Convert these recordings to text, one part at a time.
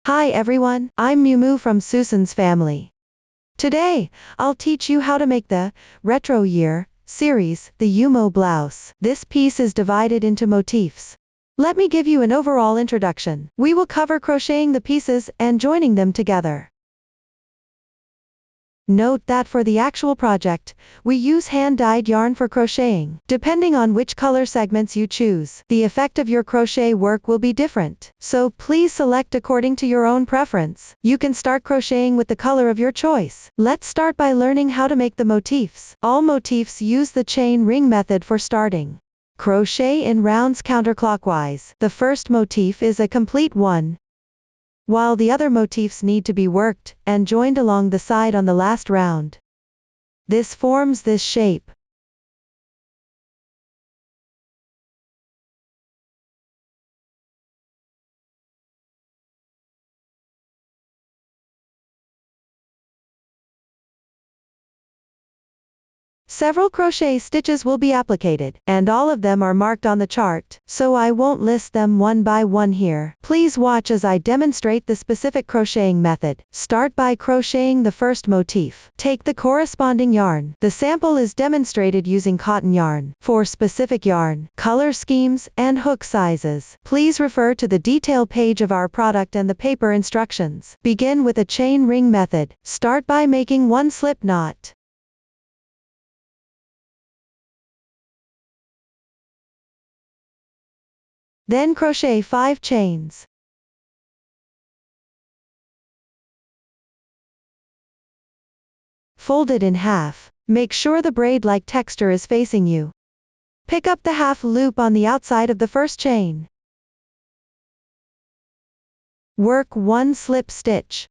Hi everyone, I'm Yumo from Susan's family. Today, I'll teach you how to make the Retro Year series, the Yumo blouse. This piece is divided into motifs. Let me give you an overall introduction. We will cover crocheting the pieces and joining them together. Note that for the actual project, we use hand-dyed yarn for crocheting. Depending on which color segments you choose, the effect of your crochet work will be different. So please select according to your own preference. You can start crocheting with the color of your choice. Let's start by learning how to make the motifs. All motifs use the chain ring method for starting. Crochet in rounds counterclockwise. The first motif is a complete one, while the other motifs need to be worked and joined along the side on the last round. This forms this shape. Several crochet stitches will be applicated, and all of them are marked on the chart, so I won't list them one by one here. Please watch as I demonstrate the specific crocheting method. Start by crocheting the first motif. Take the corresponding yarn. The sample is demonstrated using cotton yarn. For specific yarn, color schemes, and hook sizes, please refer to the detail page of our product and the paper instructions. Begin with a chain ring method. Start by making one slip knot. Then crochet 5 chains. Fold it in half. Make sure the braid-like texture is facing you. Pick up the half loop on the outside of the first chain. Work one slip stitch.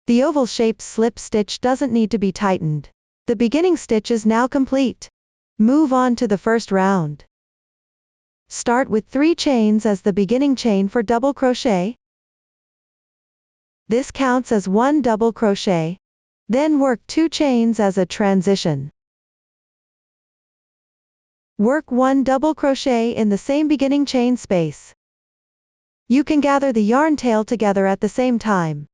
The oval-shaped slip stitch doesn't need to be tightened. The beginning stitch is now complete. Move on to the first round. Start with 3 chains as the beginning chain for double crochet. This counts as 1 double crochet. Then work 2 chains as a transition. Work 1 double crochet in the same beginning chain space. You can gather the yarn tail together at the same time.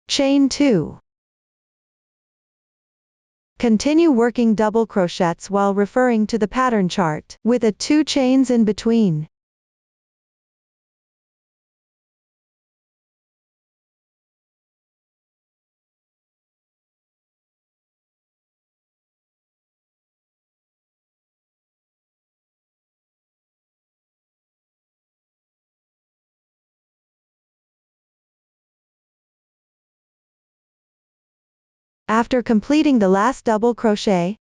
Chain 2. Continue working double crochets while referring to the pattern chart, with 2 chains in between. After completing the last double crochet,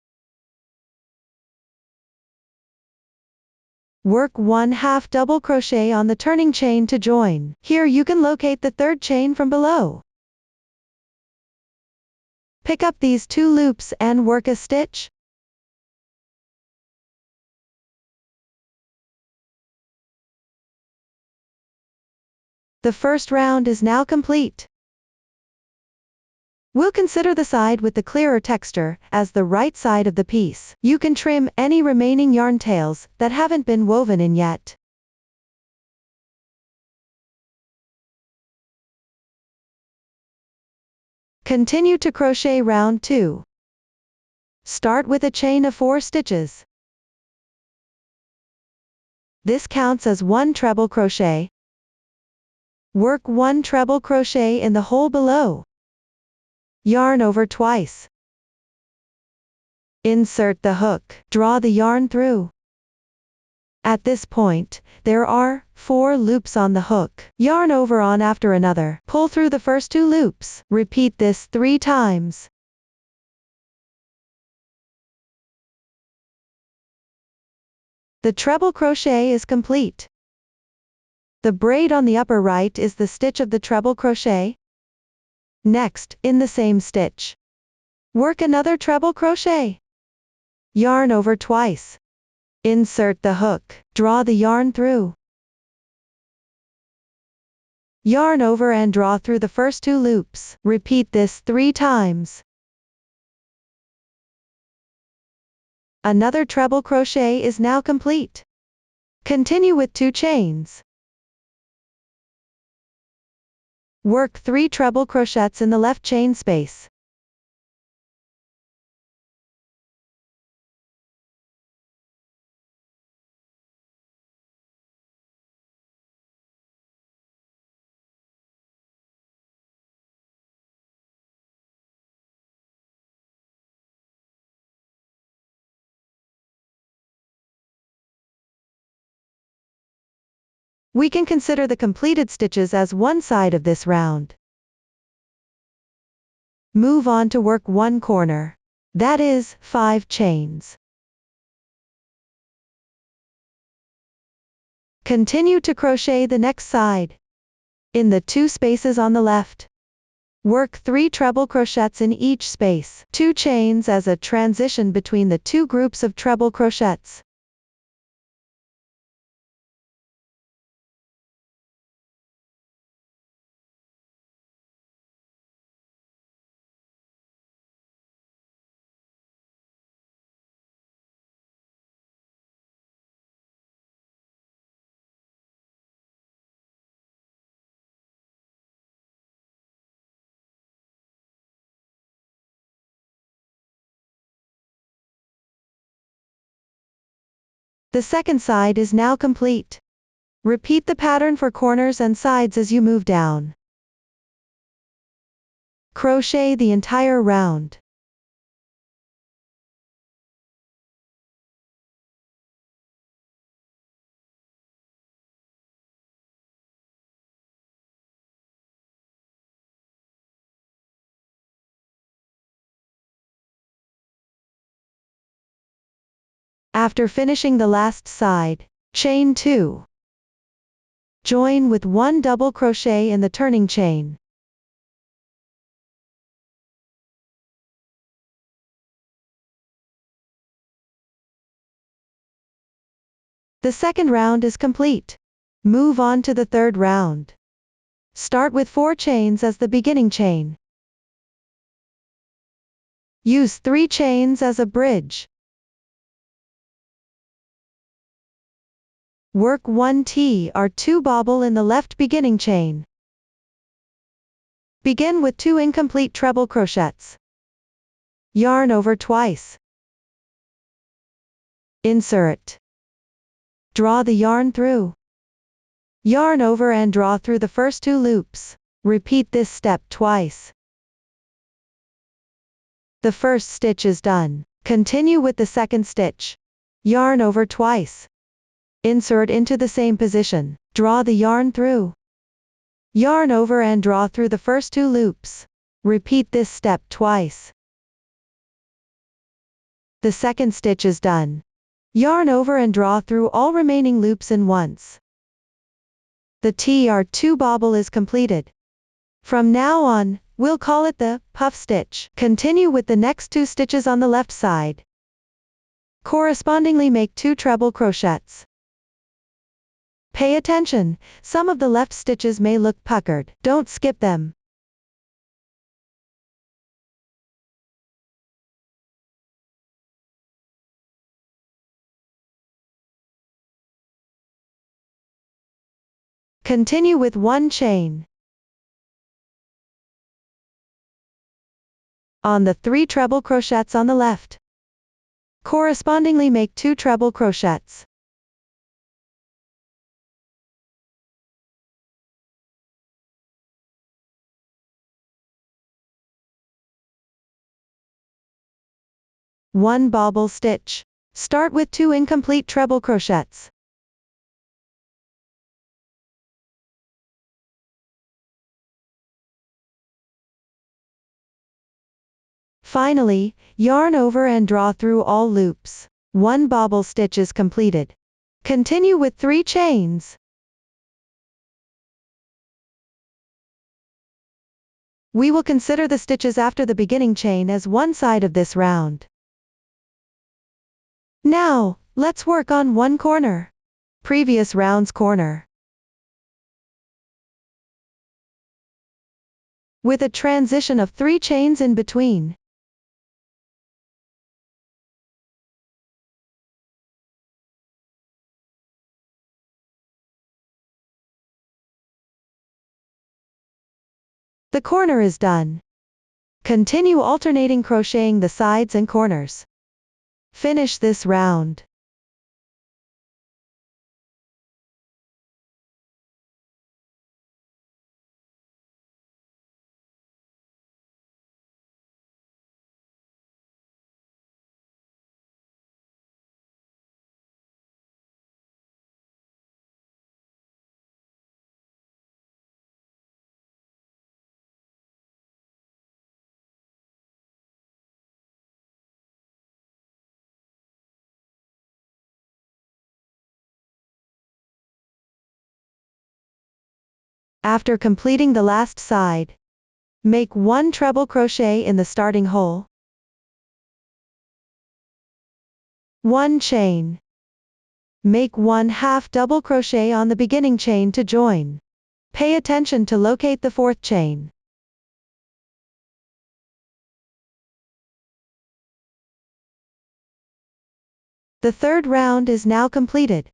work 1/2 double crochet on the turning chain to join. Here you can locate the third chain from below. Pick up these 2 loops and work a stitch. The first round is now complete. We'll consider the side with the clearer texture as the right side of the piece. You can trim any remaining yarn tails that haven't been woven in yet. Continue to crochet round 2. Start with a chain of 4 stitches. This counts as 1 treble crochet. Work 1 treble crochet in the hole below. Yarn over twice. Insert the hook. Draw the yarn through. At this point, there are 4 loops on the hook. Yarn over on after another. Pull through the first 2 loops. Repeat this 3 times. The treble crochet is complete. The braid on the upper right is the stitch of the treble crochet. Next, in the same stitch, work another treble crochet. Yarn over twice. Insert the hook. Draw the yarn through. Yarn over and draw through the first 2 loops. Repeat this 3 times. Another treble crochet is now complete. Continue with 2 chains. Work 3 treble crochets in the left chain space. We can consider the completed stitches as one side of this round. Move on to work 1 corner. That is, 5 chains. Continue to crochet the next side. In the 2 spaces on the left, work 3 treble crochets in each space, 2 chains as a transition between the 2 groups of treble crochets. The second side is now complete. Repeat the pattern for corners and sides as you move down. Crochet the entire round. After finishing the last side, chain 2. Join with 1 double crochet in the turning chain. The second round is complete. Move on to the third round. Start with 4 chains as the beginning chain. Use 3 chains as a bridge. Work 1 T or 2 bobble in the left beginning chain. Begin with 2 incomplete treble crochets. Yarn over twice. Insert. Draw the yarn through. Yarn over and draw through the first 2 loops. Repeat this step twice. The first stitch is done. Continue with the second stitch. Yarn over twice. Insert into the same position. Draw the yarn through. Yarn over and draw through the first 2 loops. Repeat this step twice. The second stitch is done. Yarn over and draw through all remaining loops in once. The TR2 bobble is completed. From now on, we'll call it the puff stitch. Continue with the next 2 stitches on the left side. Correspondingly make 2 treble crochets. Pay attention, some of the left stitches may look puckered. Don't skip them. Continue with 1 chain. On the 3 treble crochets on the left, correspondingly make 2 treble crochets. One bobble stitch. Start with 2 incomplete treble crochets. Finally, yarn over and draw through all loops. 1 bobble stitch is completed. Continue with 3 chains. We will consider the stitches after the beginning chain as one side of this round. Now, let's work on 1 corner. Previous round's corner. With a transition of 3 chains in between. The corner is done. Continue alternating crocheting the sides and corners. Finish this round. After completing the last side, make 1 treble crochet in the starting hole, 1 chain. Make 1/2 double crochet on the beginning chain to join. Pay attention to locate the 4th chain. The 3rd round is now completed.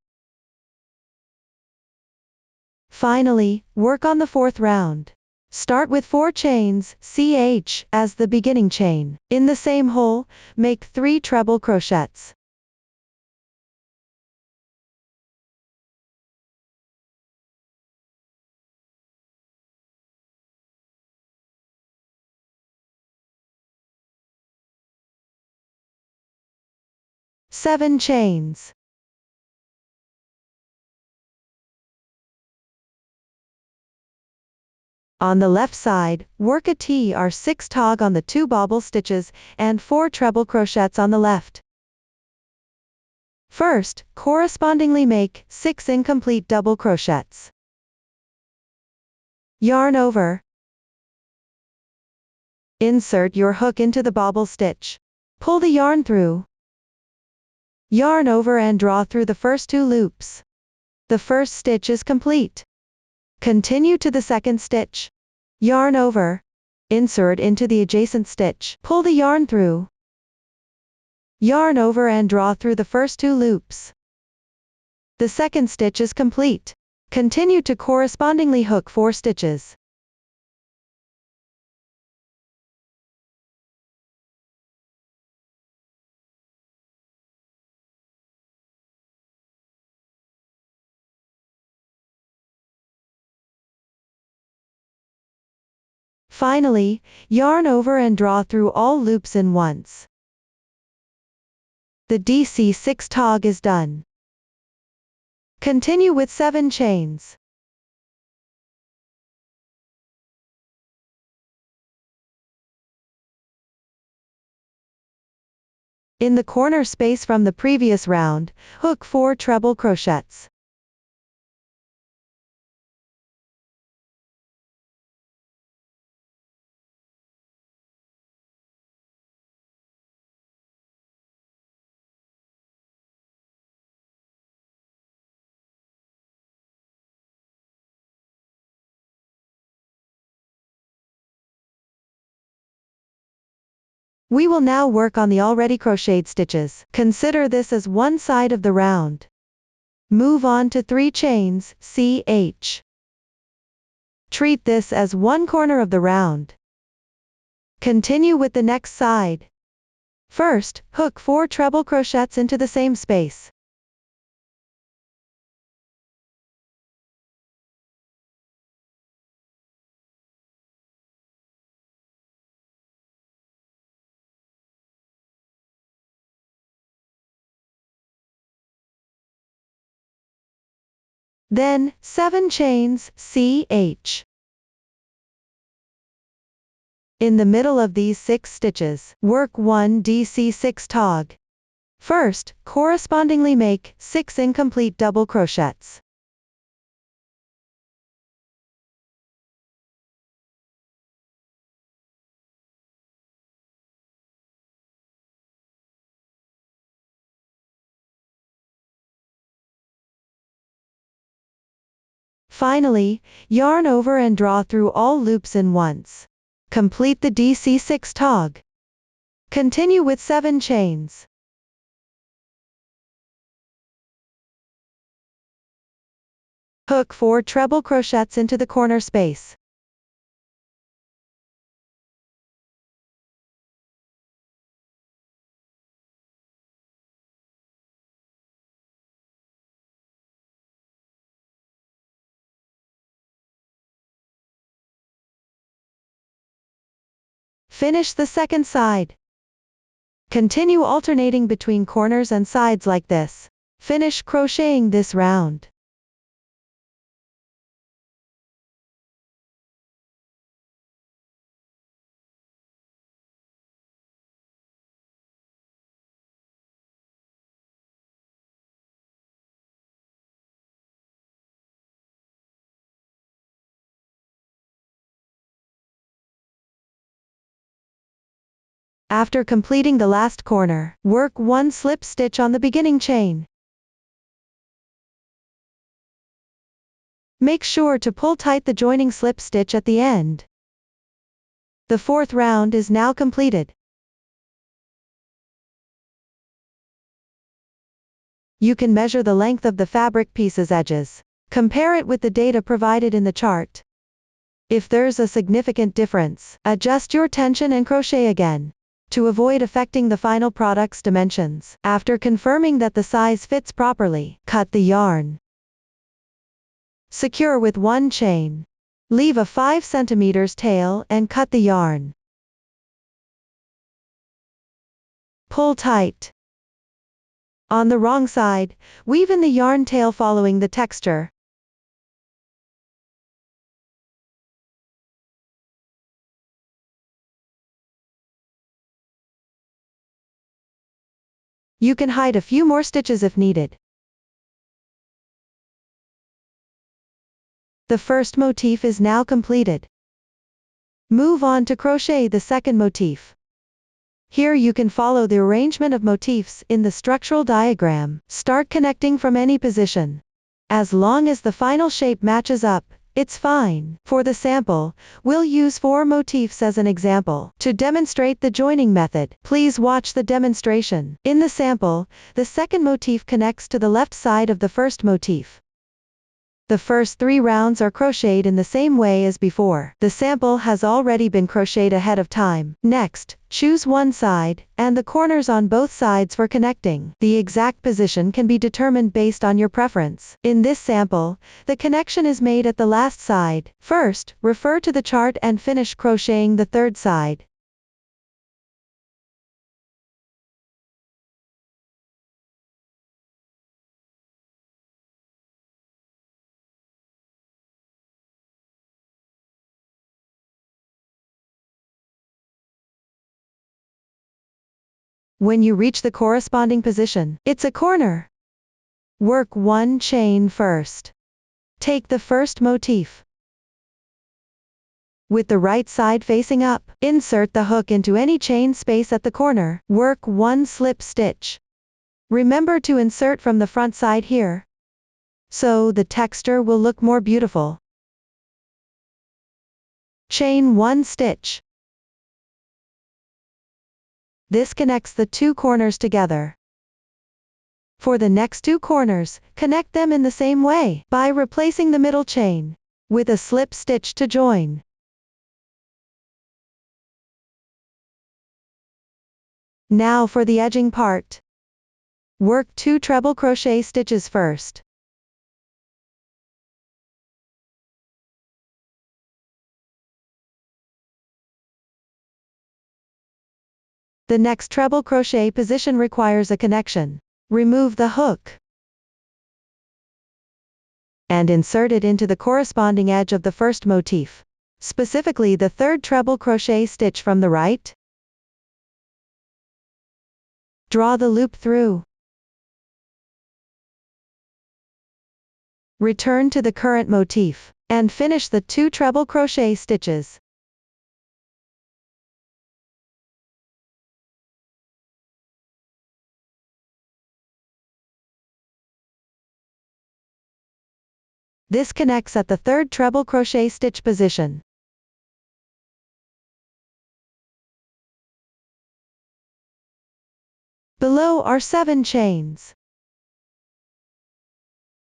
Finally, work on the 4th round. Start with 4 chains, ch, as the beginning chain. In the same hole, make 3 treble crochets. Seven chains. On the left side, work a TR6 tog on the 2 bobble stitches, and 4 treble crochets on the left. First, correspondingly make 6 incomplete double crochets. Yarn over. Insert your hook into the bobble stitch. Pull the yarn through. Yarn over and draw through the first 2 loops. The first stitch is complete. Continue to the second stitch. Yarn over. Insert into the adjacent stitch. Pull the yarn through. Yarn over and draw through the first 2 loops. The second stitch is complete. Continue to correspondingly hook 4 stitches. Finally, yarn over and draw through all loops in once. The DC6 tog is done. Continue with 7 chains. In the corner space from the previous round, hook 4 treble crochets. We will now work on the already crocheted stitches. Consider this as one side of the round. Move on to 3 chains, ch. Treat this as one corner of the round. Continue with the next side. First, hook 4 treble crochets into the same space. Then, 7 chains, ch. In the middle of these 6 stitches, work 1 DC6 tog. First, correspondingly make 6 incomplete double crochets. Finally, yarn over and draw through all loops in once. Complete the DC6 tog. Continue with 7 chains. Hook 4 treble crochets into the corner space. Finish the second side. Continue alternating between corners and sides like this. Finish crocheting this round. After completing the last corner, work one slip stitch on the beginning chain. Make sure to pull tight the joining slip stitch at the end. The fourth round is now completed. You can measure the length of the fabric piece's edges. Compare it with the data provided in the chart. If there's a significant difference, adjust your tension and crochet again. To avoid affecting the final product's dimensions, after confirming that the size fits properly, cut the yarn. Secure with one chain. Leave a 5 cm tail and cut the yarn. Pull tight. On the wrong side, weave in the yarn tail following the texture. You can hide a few more stitches if needed. The first motif is now completed. Move on to crochet the second motif. Here you can follow the arrangement of motifs in the structural diagram. Start connecting from any position. As long as the final shape matches up, it's fine. For the sample, we'll use 4 motifs as an example. To demonstrate the joining method, please watch the demonstration. In the sample, the second motif connects to the left side of the first motif. The first 3 rounds are crocheted in the same way as before. The sample has already been crocheted ahead of time. Next, choose one side, and the corners on both sides for connecting. The exact position can be determined based on your preference. In this sample, the connection is made at the last side. First, refer to the chart and finish crocheting the third side. When you reach the corresponding position, it's a corner. Work one chain first. Take the first motif. With the right side facing up, insert the hook into any chain space at the corner. Work one slip stitch. Remember to insert from the front side here, so the texture will look more beautiful. Chain one stitch. This connects the 2 corners together. For the next 2 corners, connect them in the same way, by replacing the middle chain with a slip stitch to join. Now for the edging part. Work 2 treble crochet stitches first. The next treble crochet position requires a connection. Remove the hook and insert it into the corresponding edge of the first motif, specifically the third treble crochet stitch from the right. Draw the loop through. Return to the current motif, and finish the 2 treble crochet stitches. This connects at the third treble crochet stitch position. Below are 7 chains,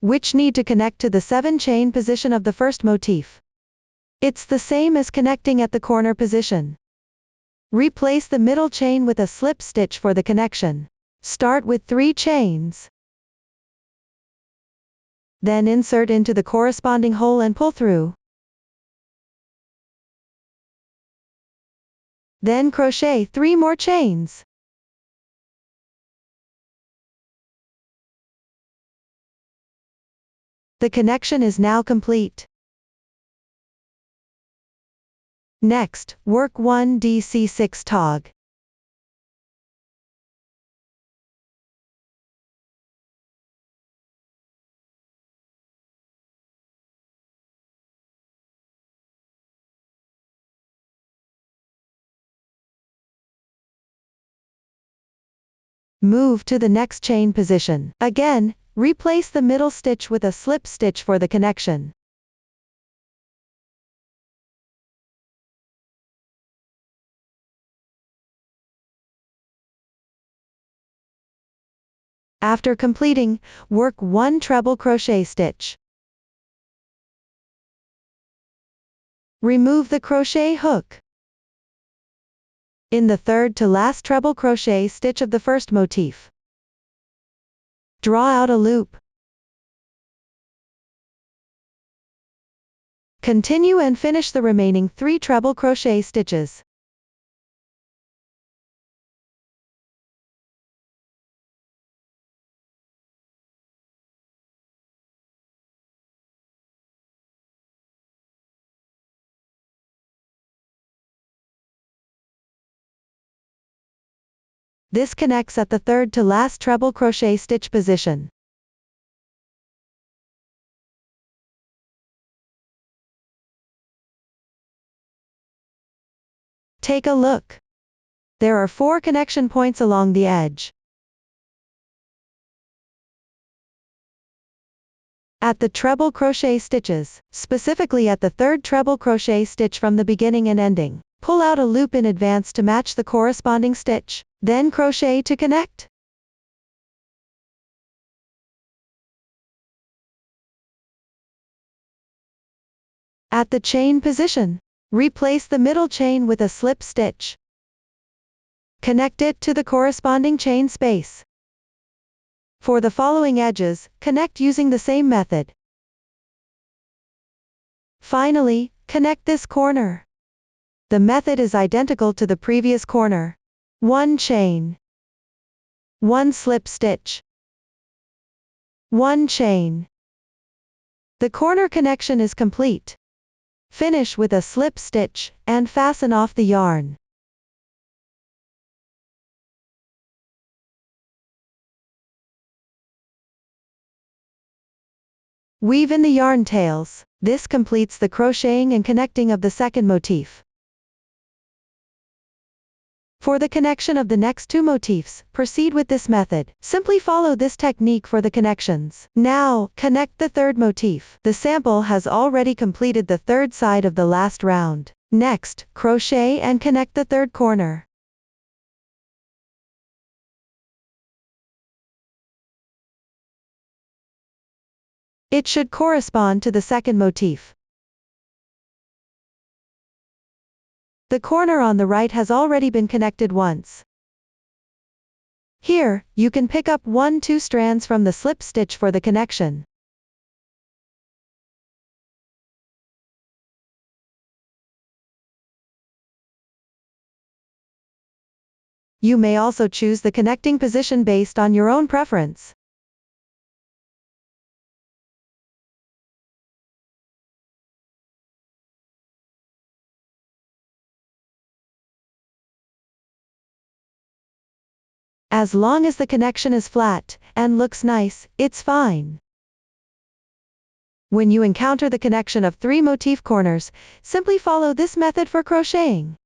which need to connect to the 7 chain position of the first motif. It's the same as connecting at the corner position. Replace the middle chain with a slip stitch for the connection. Start with 3 chains. Then insert into the corresponding hole and pull through. Then crochet 3 more chains. The connection is now complete. Next, work 1 DC6 tog. Move to the next chain position. Again, replace the middle stitch with a slip stitch for the connection. After completing, work 1 treble crochet stitch. Remove the crochet hook. In the third to last treble crochet stitch of the first motif, draw out a loop. Continue and finish the remaining 3 treble crochet stitches. This connects at the third to last treble crochet stitch position. Take a look. There are 4 connection points along the edge. At the treble crochet stitches, specifically at the third treble crochet stitch from the beginning and ending, pull out a loop in advance to match the corresponding stitch, then crochet to connect. At the chain position, replace the middle chain with a slip stitch. Connect it to the corresponding chain space. For the following edges, connect using the same method. Finally, connect this corner. The method is identical to the previous corner. 1 chain, 1 slip stitch, 1 chain. The corner connection is complete. Finish with a slip stitch, and fasten off the yarn. Weave in the yarn tails. This completes the crocheting and connecting of the second motif. For the connection of the next 2 motifs, proceed with this method. Simply follow this technique for the connections. Now, connect the third motif. The sample has already completed the third side of the last round. Next, crochet and connect the third corner. It should correspond to the second motif. The corner on the right has already been connected once. Here, you can pick up 1-2 strands from the slip stitch for the connection. You may also choose the connecting position based on your own preference. As long as the connection is flat and looks nice, it's fine. When you encounter the connection of 3 motif corners, simply follow this method for crocheting.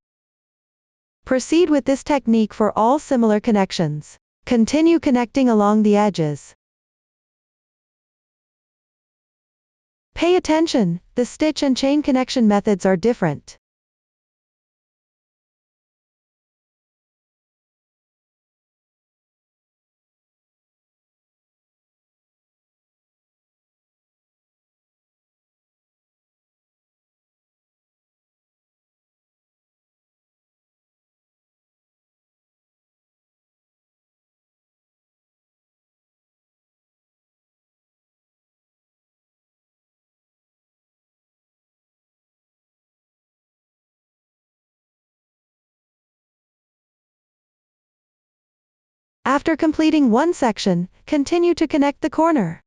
Proceed with this technique for all similar connections. Continue connecting along the edges. Pay attention, the stitch and chain connection methods are different. After completing one section, continue to connect the corner.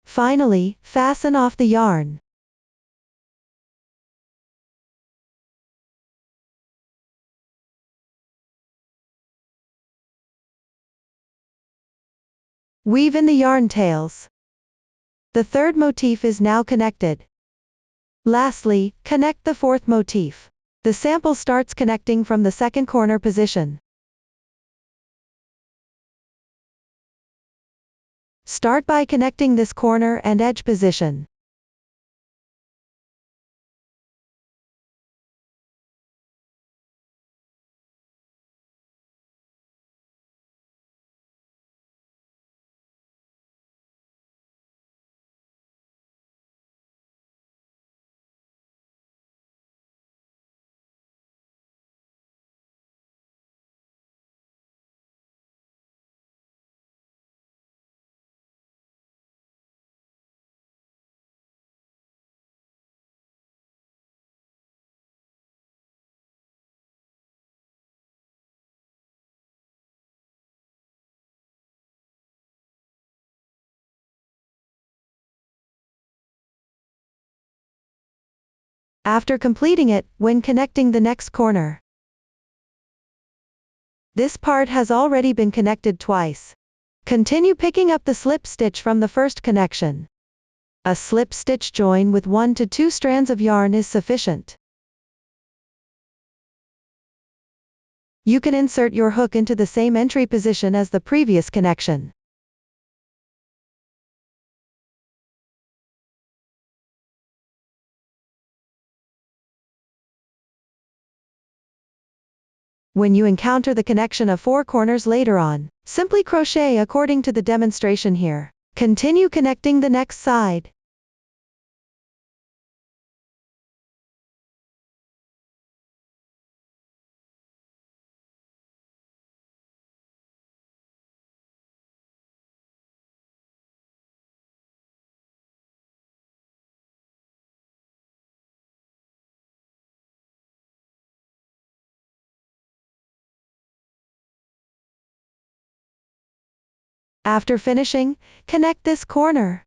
Finally, fasten off the yarn. Weave in the yarn tails. The third motif is now connected. Lastly, connect the fourth motif. The sample starts connecting from the second corner position. Start by connecting this corner and edge position. After completing it, when connecting the next corner. This part has already been connected twice. Continue picking up the slip stitch from the first connection. A slip stitch join with 1 to 2 strands of yarn is sufficient. You can insert your hook into the same entry position as the previous connection. When you encounter the connection of 4 corners later on, simply crochet according to the demonstration here. Continue connecting the next side. After finishing, connect this corner.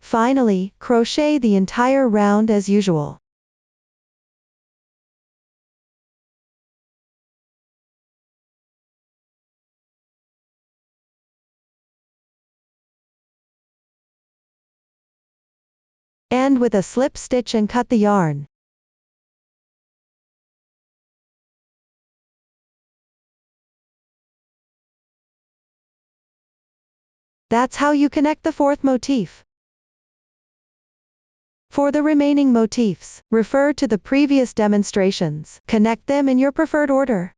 Finally, crochet the entire round as usual. End with a slip stitch and cut the yarn. That's how you connect the fourth motif. For the remaining motifs, refer to the previous demonstrations. Connect them in your preferred order.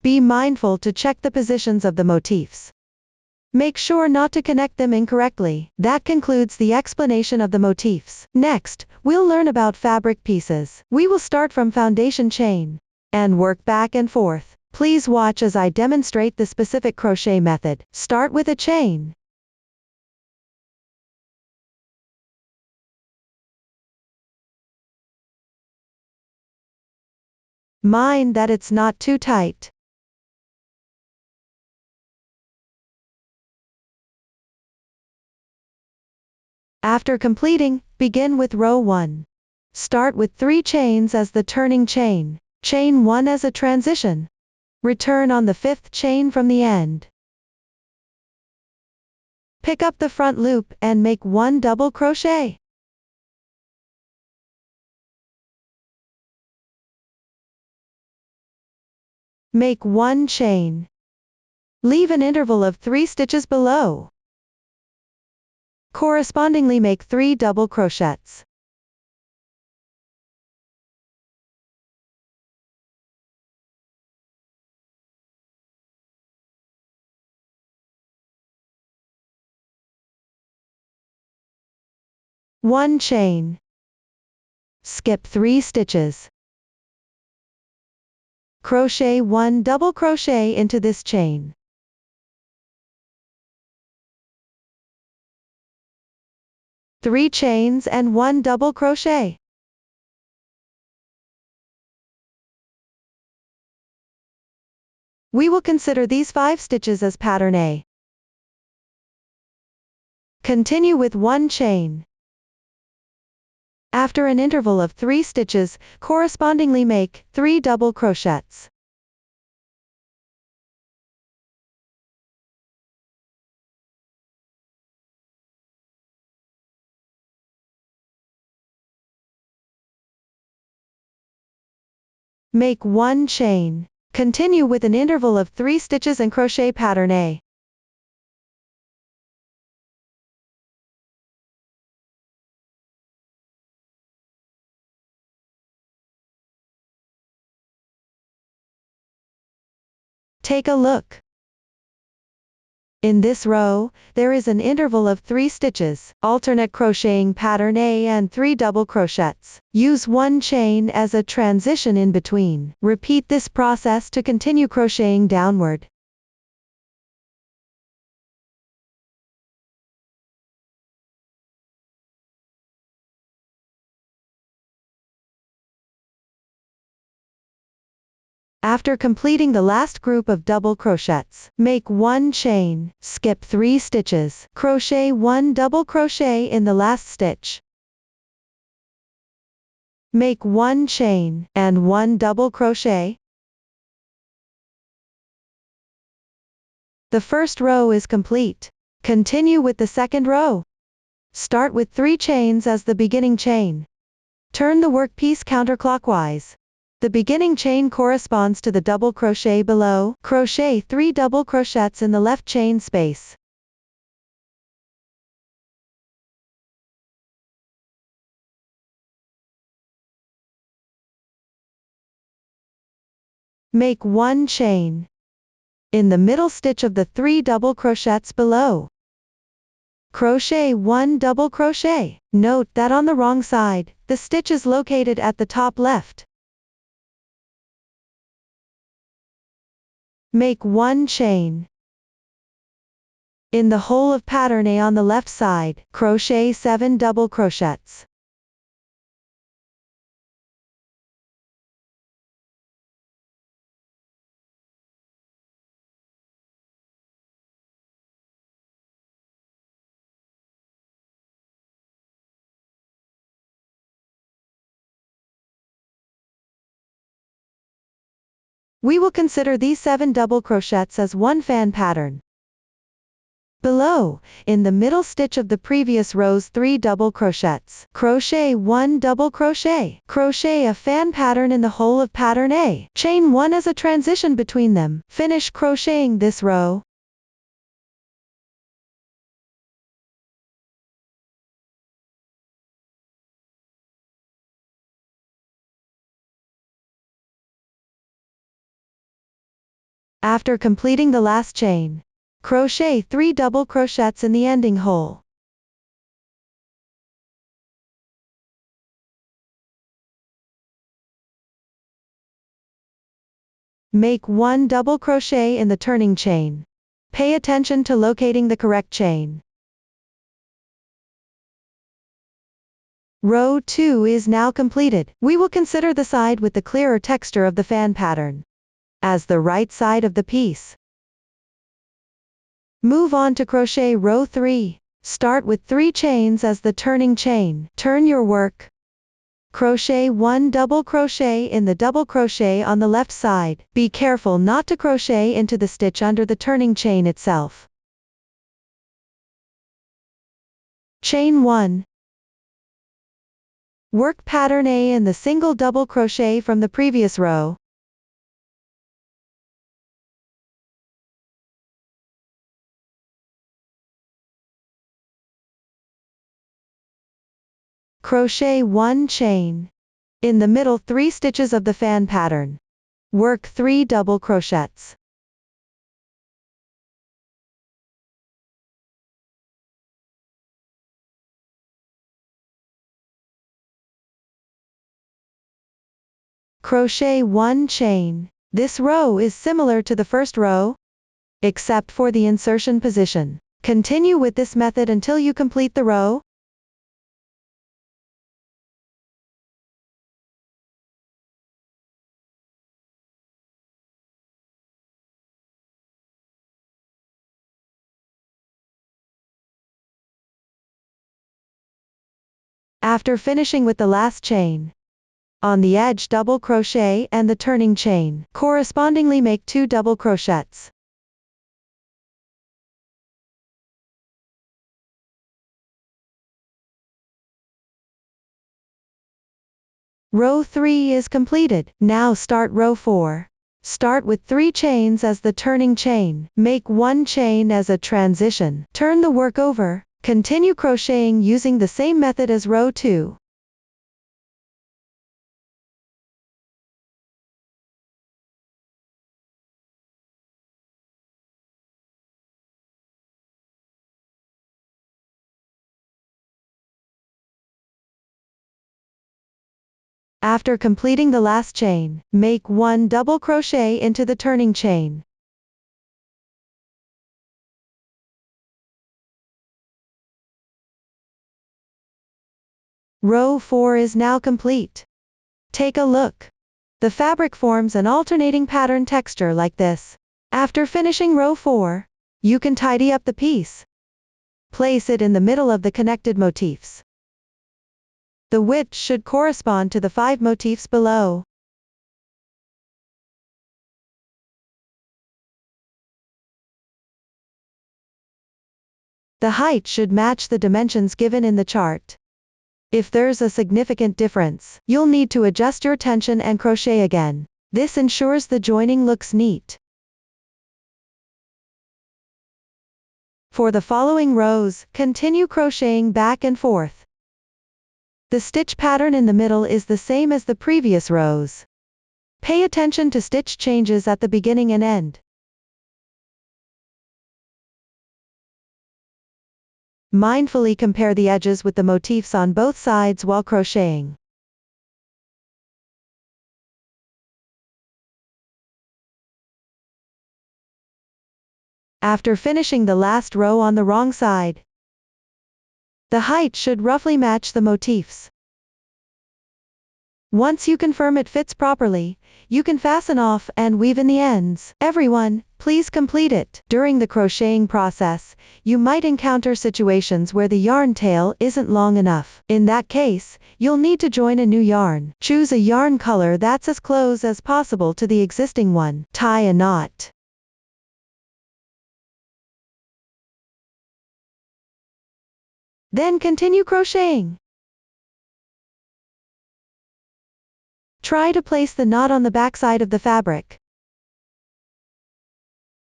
Be mindful to check the positions of the motifs. Make sure not to connect them incorrectly. That concludes the explanation of the motifs. Next, we'll learn about fabric pieces. We will start from foundation chain and work back and forth. Please watch as I demonstrate the specific crochet method. Start with a chain. Mind that it's not too tight. After completing, begin with row 1. Start with 3 chains as the turning chain. Chain 1 as a transition. Return on the 5th chain from the end. Pick up the front loop and make 1 double crochet. Make 1 chain. Leave an interval of 3 stitches below. Correspondingly make 3 double crochets. One chain. Skip 3 stitches. Crochet 1 double crochet into this chain. 3 chains and 1 double crochet. We will consider these 5 stitches as pattern A. Continue with 1 chain. After an interval of 3 stitches, correspondingly make 3 double crochets. Make 1 chain. Continue with an interval of 3 stitches and crochet pattern A. Take a look. In this row, there is an interval of 3 stitches, alternate crocheting pattern A and 3 double crochets. Use 1 chain as a transition in between. Repeat this process to continue crocheting downward. After completing the last group of double crochets, make 1 chain, skip 3 stitches, crochet 1 double crochet in the last stitch. Make 1 chain, and 1 double crochet. The first row is complete. Continue with the second row. Start with 3 chains as the beginning chain. Turn the workpiece counterclockwise. The beginning chain corresponds to the double crochet below. Crochet 3 double crochets in the left chain space. Make 1 chain in the middle stitch of the 3 double crochets below. Crochet 1 double crochet. Note that on the wrong side, the stitch is located at the top left. Make 1 chain. In the hole of pattern A on the left side, crochet 7 double crochets. We will consider these 7 double crochets as one fan pattern. Below, in the middle stitch of the previous row's 3 double crochets, crochet 1 double crochet. Crochet a fan pattern in the hole of pattern A. Chain 1 as a transition between them. Finish crocheting this row. After completing the last chain, crochet 3 double crochets in the ending hole. Make 1 double crochet in the turning chain. Pay attention to locating the correct chain. Row 2 is now completed. We will consider the side with the clearer texture of the fan pattern as the right side of the piece. Move on to crochet row 3. Start with 3 chains as the turning chain. Turn your work. Crochet 1 double crochet in the double crochet on the left side. Be careful not to crochet into the stitch under the turning chain itself. Chain 1. Work pattern A in the single double crochet from the previous row. Crochet 1 chain in the middle 3 stitches of the fan pattern. Work 3 double crochets. Crochet 1 chain. This row is similar to the first row, except for the insertion position. Continue with this method until you complete the row. After finishing with the last chain, on the edge double crochet and the turning chain, correspondingly make 2 double crochets. Row 3 is completed. Now start row 4. Start with 3 chains as the turning chain. Make 1 chain as a transition. Turn the work over. Continue crocheting using the same method as row 2. After completing the last chain, make 1 double crochet into the turning chain. Row 4 is now complete. Take a look. The fabric forms an alternating pattern texture like this. After finishing row 4, you can tidy up the piece. Place it in the middle of the connected motifs. The width should correspond to the 5 motifs below. The height should match the dimensions given in the chart. If there's a significant difference, you'll need to adjust your tension and crochet again. This ensures the joining looks neat. For the following rows, continue crocheting back and forth. The stitch pattern in the middle is the same as the previous rows. Pay attention to stitch changes at the beginning and end. Mindfully compare the edges with the motifs on both sides while crocheting. After finishing the last row on the wrong side, the height should roughly match the motifs. Once you confirm it fits properly, you can fasten off and weave in the ends. Everyone, please complete it. During the crocheting process, you might encounter situations where the yarn tail isn't long enough. In that case, you'll need to join a new yarn. Choose a yarn color that's as close as possible to the existing one. Tie a knot. Then continue crocheting. Try to place the knot on the backside of the fabric.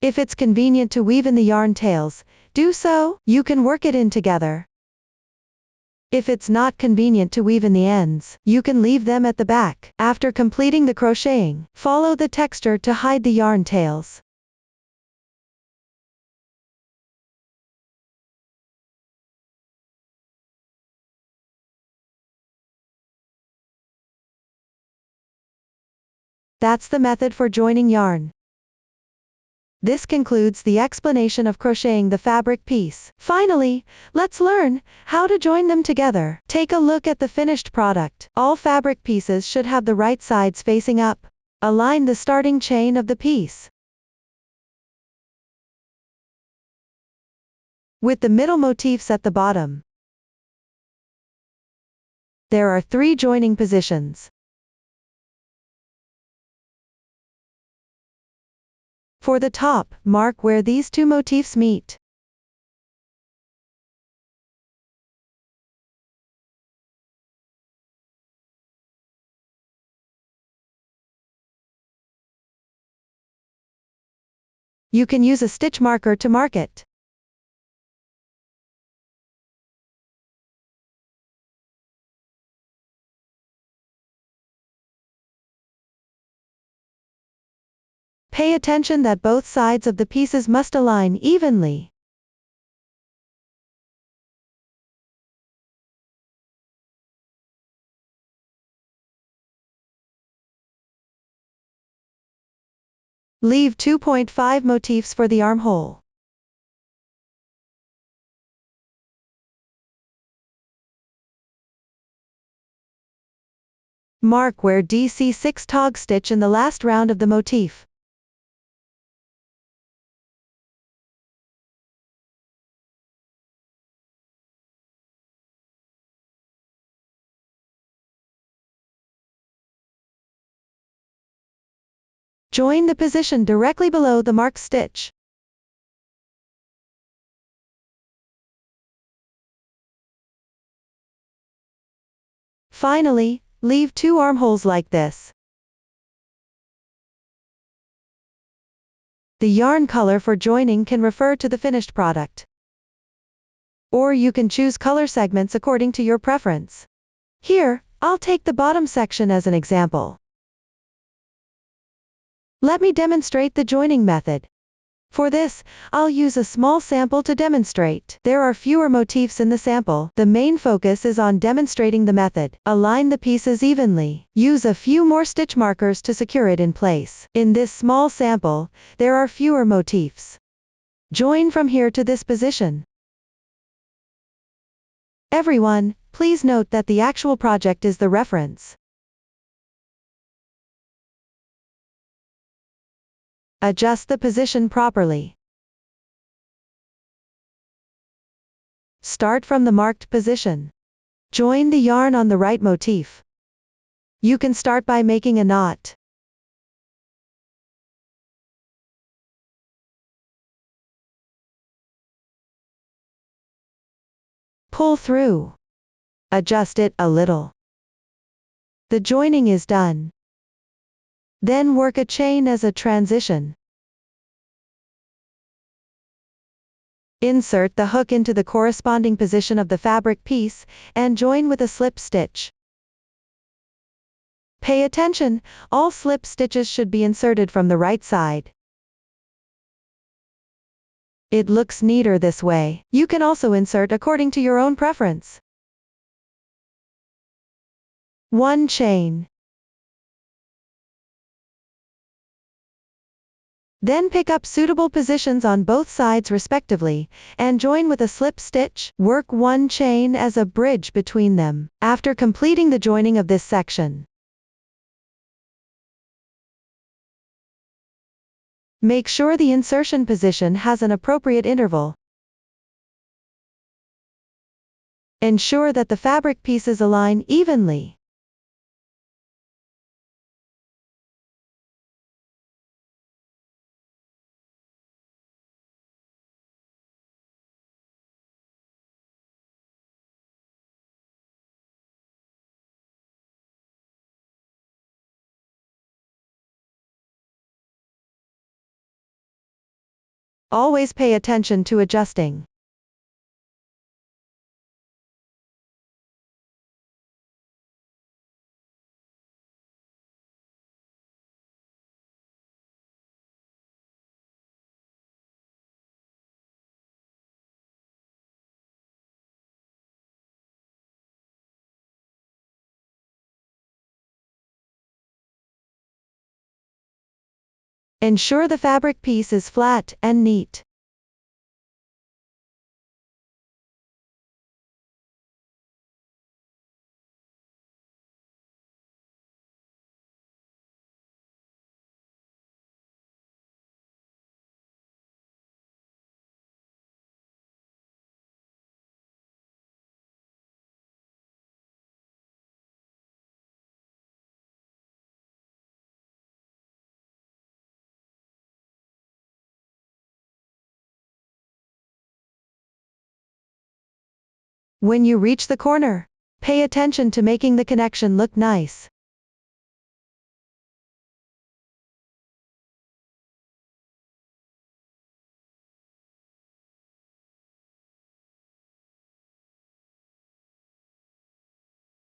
If it's convenient to weave in the yarn tails, do so. You can work it in together. If it's not convenient to weave in the ends, you can leave them at the back. After completing the crocheting, follow the texture to hide the yarn tails. That's the method for joining yarn. This concludes the explanation of crocheting the fabric piece. Finally, let's learn how to join them together. Take a look at the finished product. All fabric pieces should have the right sides facing up. Align the starting chain of the piece with the middle motifs at the bottom. There are 3 joining positions. For the top, mark where these 2 motifs meet. You can use a stitch marker to mark it. Pay attention that both sides of the pieces must align evenly. Leave 2.5 motifs for the armhole. Mark where DC6 tog stitch in the last round of the motif. Join the position directly below the marked stitch. Finally, leave 2 armholes like this. The yarn color for joining can refer to the finished product. Or you can choose color segments according to your preference. Here, I'll take the bottom section as an example. Let me demonstrate the joining method. For this, I'll use a small sample to demonstrate. There are fewer motifs in the sample. The main focus is on demonstrating the method. Align the pieces evenly. Use a few more stitch markers to secure it in place. In this small sample, there are fewer motifs. Join from here to this position. Everyone, please note that the actual project is the reference. Adjust the position properly. Start from the marked position. Join the yarn on the right motif. You can start by making a knot. Pull through. Adjust it a little. The joining is done. Then work a chain as a transition. Insert the hook into the corresponding position of the fabric piece, and join with a slip stitch. Pay attention, all slip stitches should be inserted from the right side. It looks neater this way. You can also insert according to your own preference. 1 chain. Then pick up suitable positions on both sides respectively, and join with a slip stitch. Work 1 chain as a bridge between them. After completing the joining of this section, make sure the insertion position has an appropriate interval. Ensure that the fabric pieces align evenly. Always pay attention to adjusting. Ensure the fabric piece is flat and neat. When you reach the corner, pay attention to making the connection look nice.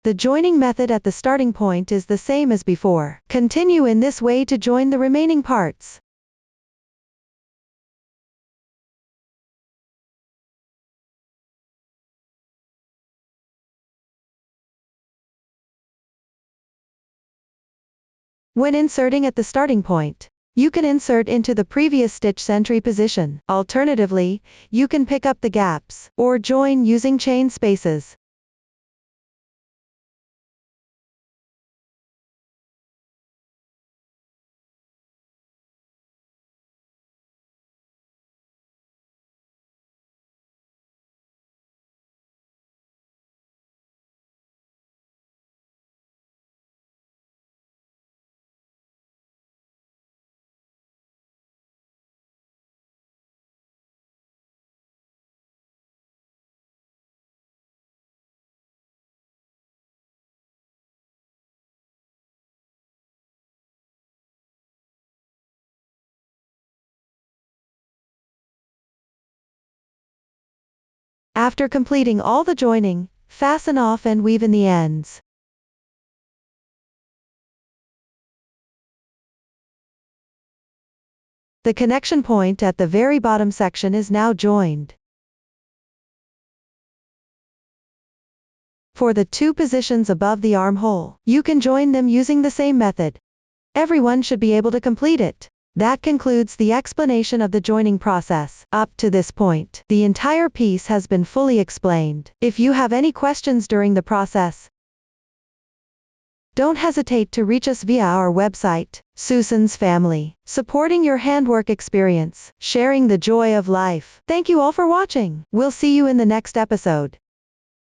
The joining method at the starting point is the same as before. Continue in this way to join the remaining parts. When inserting at the starting point, you can insert into the previous stitch entry position. Alternatively, you can pick up the gaps, or join using chain spaces. After completing all the joining, fasten off and weave in the ends. The connection point at the very bottom section is now joined. For the 2 positions above the armhole, you can join them using the same method. Everyone should be able to complete it. That concludes the explanation of the joining process. Up to this point, the entire piece has been fully explained. If you have any questions during the process, don't hesitate to reach us via our website, Susan's Family, supporting your handwork experience, sharing the joy of life. Thank you all for watching. We'll see you in the next episode.